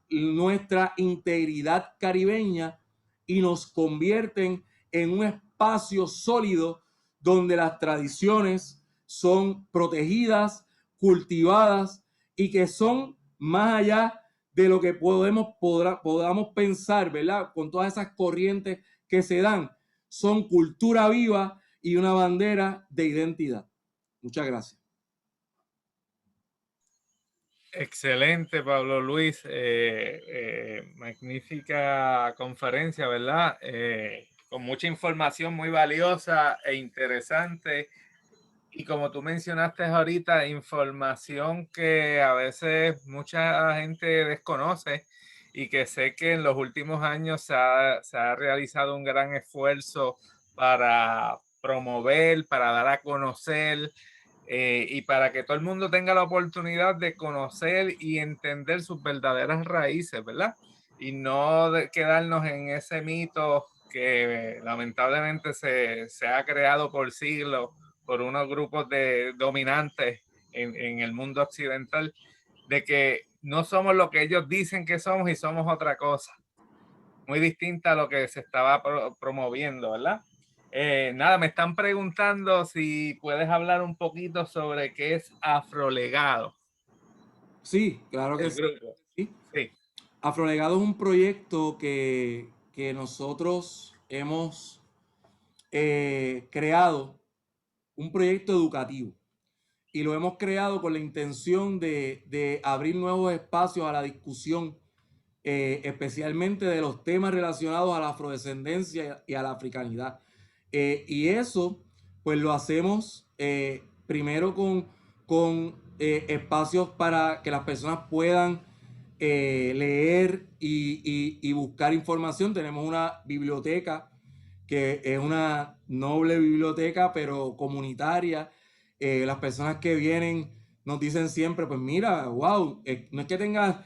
nuestra integridad caribeña y nos convierten en un espacio sólido donde las tradiciones son protegidas, cultivadas y que son más allá de lo que podamos pensar, ¿verdad? Con todas esas corrientes que se dan, son cultura viva y una bandera de identidad. Muchas gracias. Excelente, Pablo Luis. Magnífica conferencia, ¿verdad? Con mucha información muy valiosa e interesante. Y como tú mencionaste ahorita, información que a veces mucha gente desconoce y que sé que en los últimos años se ha realizado un gran esfuerzo para promover, para dar a conocer y para que todo el mundo tenga la oportunidad de conocer y entender sus verdaderas raíces, ¿verdad? Y no quedarnos en ese mito que lamentablemente se ha creado por siglos por unos grupos de dominantes en el mundo occidental, de que no somos lo que ellos dicen que somos y somos otra cosa, muy distinta a lo que se estaba promoviendo, ¿verdad? Nada, me están preguntando si puedes hablar un poquito sobre qué es Afrolegado. Sí, claro que El sí. grupo. Sí. Sí. Afrolegado es un proyecto que nosotros hemos creado, un proyecto educativo. Y lo hemos creado con la intención de abrir nuevos espacios a la discusión, especialmente de los temas relacionados a la afrodescendencia y a la africanidad. Y eso, pues lo hacemos primero con espacios para que las personas puedan leer y buscar información. Tenemos una biblioteca que es una noble biblioteca, pero comunitaria. Las personas que vienen nos dicen siempre, pues mira, wow, no es que tengas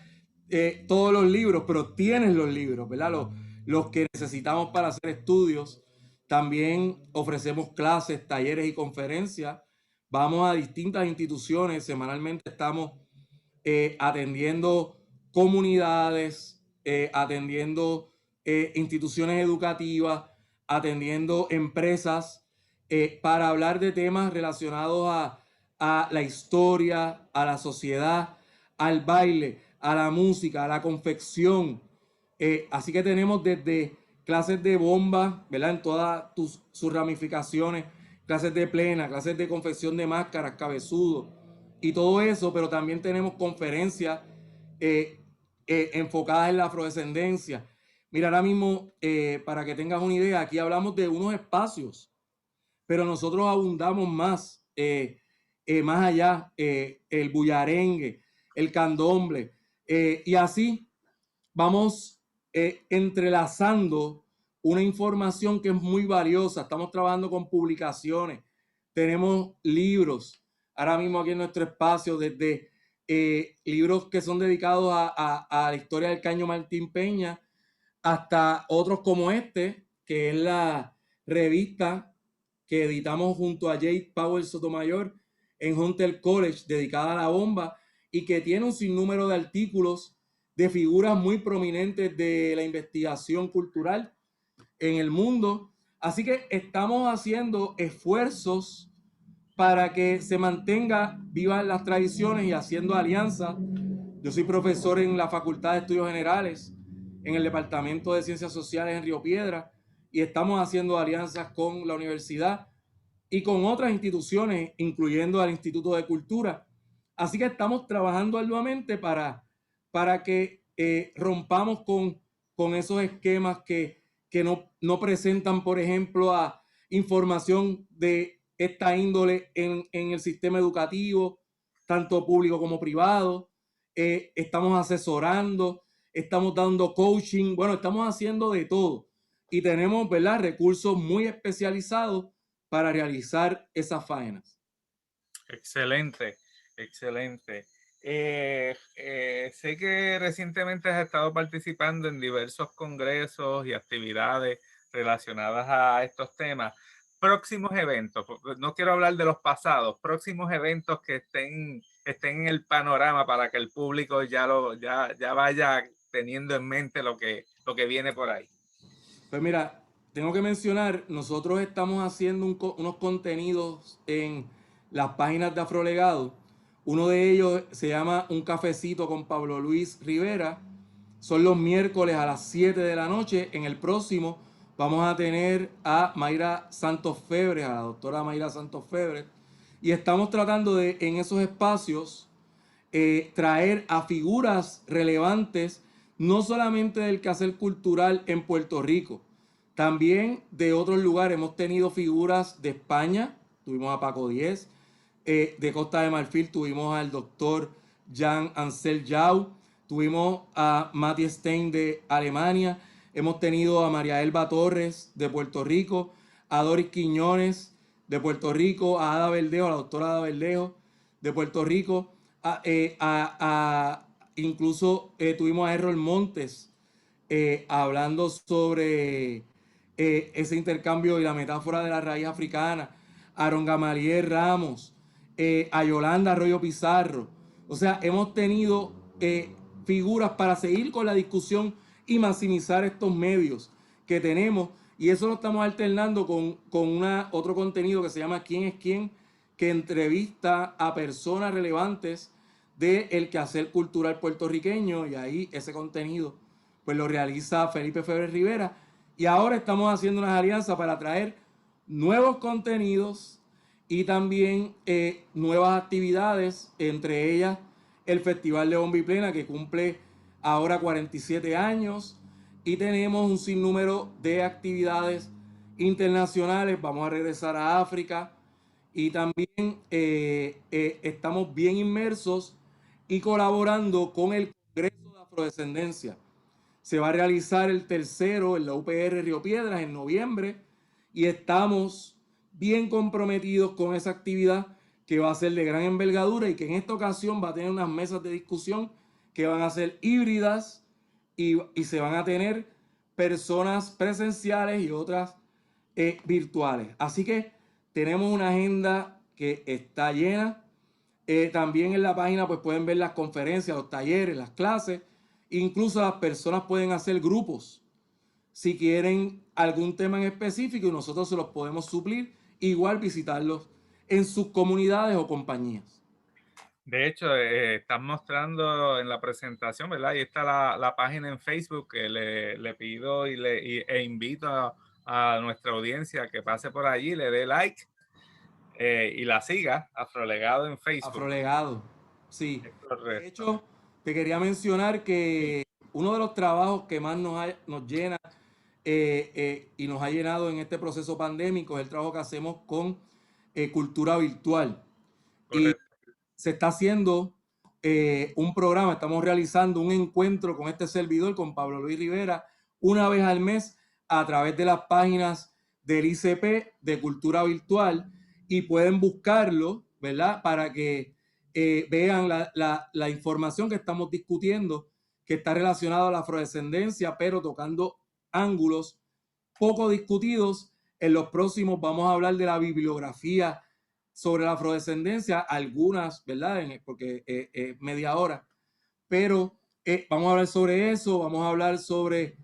todos los libros, pero tienes los libros, ¿verdad? Los que necesitamos para hacer estudios. También ofrecemos clases, talleres y conferencias. Vamos a distintas instituciones. Semanalmente estamos atendiendo comunidades, atendiendo instituciones educativas, atendiendo empresas para hablar de temas relacionados a la historia, a la sociedad, al baile, a la música, a la confección. Así que tenemos desde clases de bomba, ¿verdad? En todas sus ramificaciones, clases de plena, clases de confección de máscaras, cabezudo y todo eso, pero también tenemos conferencias enfocadas en la afrodescendencia. Mira, ahora mismo, para que tengas una idea, aquí hablamos de unos espacios, pero nosotros abundamos más, más allá, el bullarengue, el candomble, y así vamos entrelazando una información que es muy valiosa. Estamos trabajando con publicaciones, tenemos libros, ahora mismo aquí en nuestro espacio, desde libros que son dedicados a la historia del Caño Martín Peña, hasta otros como este, que es la revista que editamos junto a Jade Powell Sotomayor en Hunter College, dedicada a la bomba, y que tiene un sinnúmero de artículos de figuras muy prominentes de la investigación cultural en el mundo. Así que estamos haciendo esfuerzos para que se mantenga vivas las tradiciones y haciendo alianzas. Yo soy profesor en la Facultad de Estudios Generales, en el Departamento de Ciencias Sociales en Río Piedras, y estamos haciendo alianzas con la universidad y con otras instituciones, incluyendo al Instituto de Cultura. Así que estamos trabajando arduamente para que rompamos con esos esquemas que no presentan, por ejemplo, a información de esta índole en el sistema educativo, tanto público como privado. Estamos asesorando, estamos dando coaching, bueno, estamos haciendo de todo y tenemos, ¿verdad?, recursos muy especializados para realizar esas faenas. Excelente, excelente. Sé que recientemente has estado participando en diversos congresos y actividades relacionadas a estos temas. Próximos eventos, no quiero hablar de los pasados, próximos eventos que estén en el panorama para que el público ya vaya teniendo en mente lo que viene por ahí. Pues mira, tengo que mencionar, nosotros estamos haciendo unos contenidos en las páginas de Afrolegado. Uno de ellos se llama Un Cafecito con Pablo Luis Rivera. Son los miércoles a las 7 de la noche. En el próximo vamos a tener a Mayra Santos Febre, a la doctora Mayra Santos Febre. Y estamos tratando de, en esos espacios, traer a figuras relevantes, no solamente del quehacer cultural en Puerto Rico, también de otros lugares. Hemos tenido figuras de España, tuvimos a Paco Díez, de Costa de Marfil tuvimos al doctor Jan Ansel Jau, tuvimos a Mati Stein de Alemania, hemos tenido a María Elba Torres de Puerto Rico, a Doris Quiñones de Puerto Rico, a Ada Verdejo, a la doctora Ada Verdejo de Puerto Rico, incluso tuvimos a Errol Montes hablando sobre ese intercambio y la metáfora de la raíz africana, Aaron Gamaliel Ramos, a Yolanda Arroyo Pizarro. O sea, hemos tenido figuras para seguir con la discusión y maximizar estos medios que tenemos, y eso lo estamos alternando con otro contenido que se llama ¿Quién es quién?, que entrevista a personas relevantes del quehacer cultural puertorriqueño, y ahí ese contenido pues lo realiza Felipe Febre Rivera. Y ahora estamos haciendo unas alianzas para traer nuevos contenidos y también nuevas actividades, entre ellas el Festival de Bomba y Plena, que cumple ahora 47 años, y tenemos un sinnúmero de actividades internacionales. Vamos a regresar a África, y también estamos bien inmersos y colaborando con el Congreso de Afrodescendencia. Se va a realizar el tercero en la UPR Río Piedras en noviembre, y estamos bien comprometidos con esa actividad, que va a ser de gran envergadura y que en esta ocasión va a tener unas mesas de discusión que van a ser híbridas, y se van a tener personas presenciales y otras virtuales. Así que tenemos una agenda que está llena. También en la página pues pueden ver las conferencias, los talleres, las clases. Incluso las personas pueden hacer grupos si quieren algún tema en específico y nosotros se los podemos suplir. Igual visitarlos en sus comunidades o compañías. De hecho, están mostrando en la presentación, ¿verdad? Ahí está la página en Facebook que le pido e invito a nuestra audiencia que pase por allí, le dé like y la siga, Afrolegado en Facebook. Afrolegado, sí. Es De correcto. hecho, te quería mencionar Sí, que uno de los trabajos que más nos llena y nos ha llenado en este proceso pandémico es el trabajo que hacemos con cultura virtual. Y correcto. se está haciendo un programa, estamos realizando un encuentro con este servidor, con Pablo Luis Rivera, una vez al mes a través de las páginas del ICP de Cultura Virtual y pueden buscarlo, ¿verdad? Para que vean la información que estamos discutiendo, que está relacionada a la afrodescendencia, pero tocando ángulos poco discutidos. En los próximos vamos a hablar de la bibliografía sobre la afrodescendencia, algunas, ¿verdad? Porque media hora, pero vamos a hablar sobre eso, vamos a hablar sobre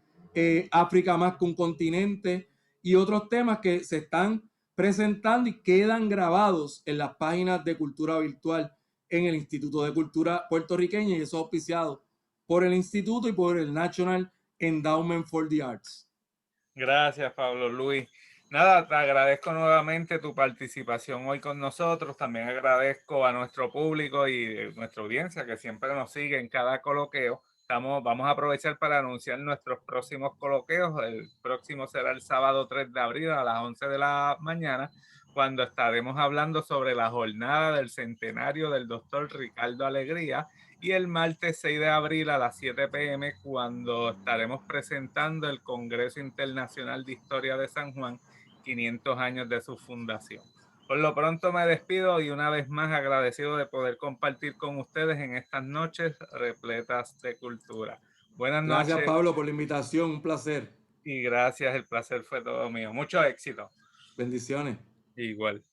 África más que un continente y otros temas que se están presentando y quedan grabados en las páginas de cultura virtual en el Instituto de Cultura Puertorriqueña y eso es auspiciado por el Instituto y por el National Endowment for the Arts. Gracias, Pablo Luis. Nada, te agradezco nuevamente tu participación hoy con nosotros. También agradezco a nuestro público y nuestra audiencia que siempre nos sigue en cada coloqueo. Vamos a aprovechar para anunciar nuestros próximos coloqueos. El próximo será el sábado 3 de abril a las 11 de la mañana, cuando estaremos hablando sobre la jornada del centenario del doctor Ricardo Alegría, y el martes 6 de abril a las 7 p.m. cuando estaremos presentando el Congreso Internacional de Historia de San Juan, 500 años de su fundación. Por lo pronto me despido y una vez más agradecido de poder compartir con ustedes en estas noches repletas de cultura. Buenas Gracias, noches Pablo, por la invitación. Un placer. y gracias, el placer fue todo mío. Mucho éxito. Bendiciones. Igual.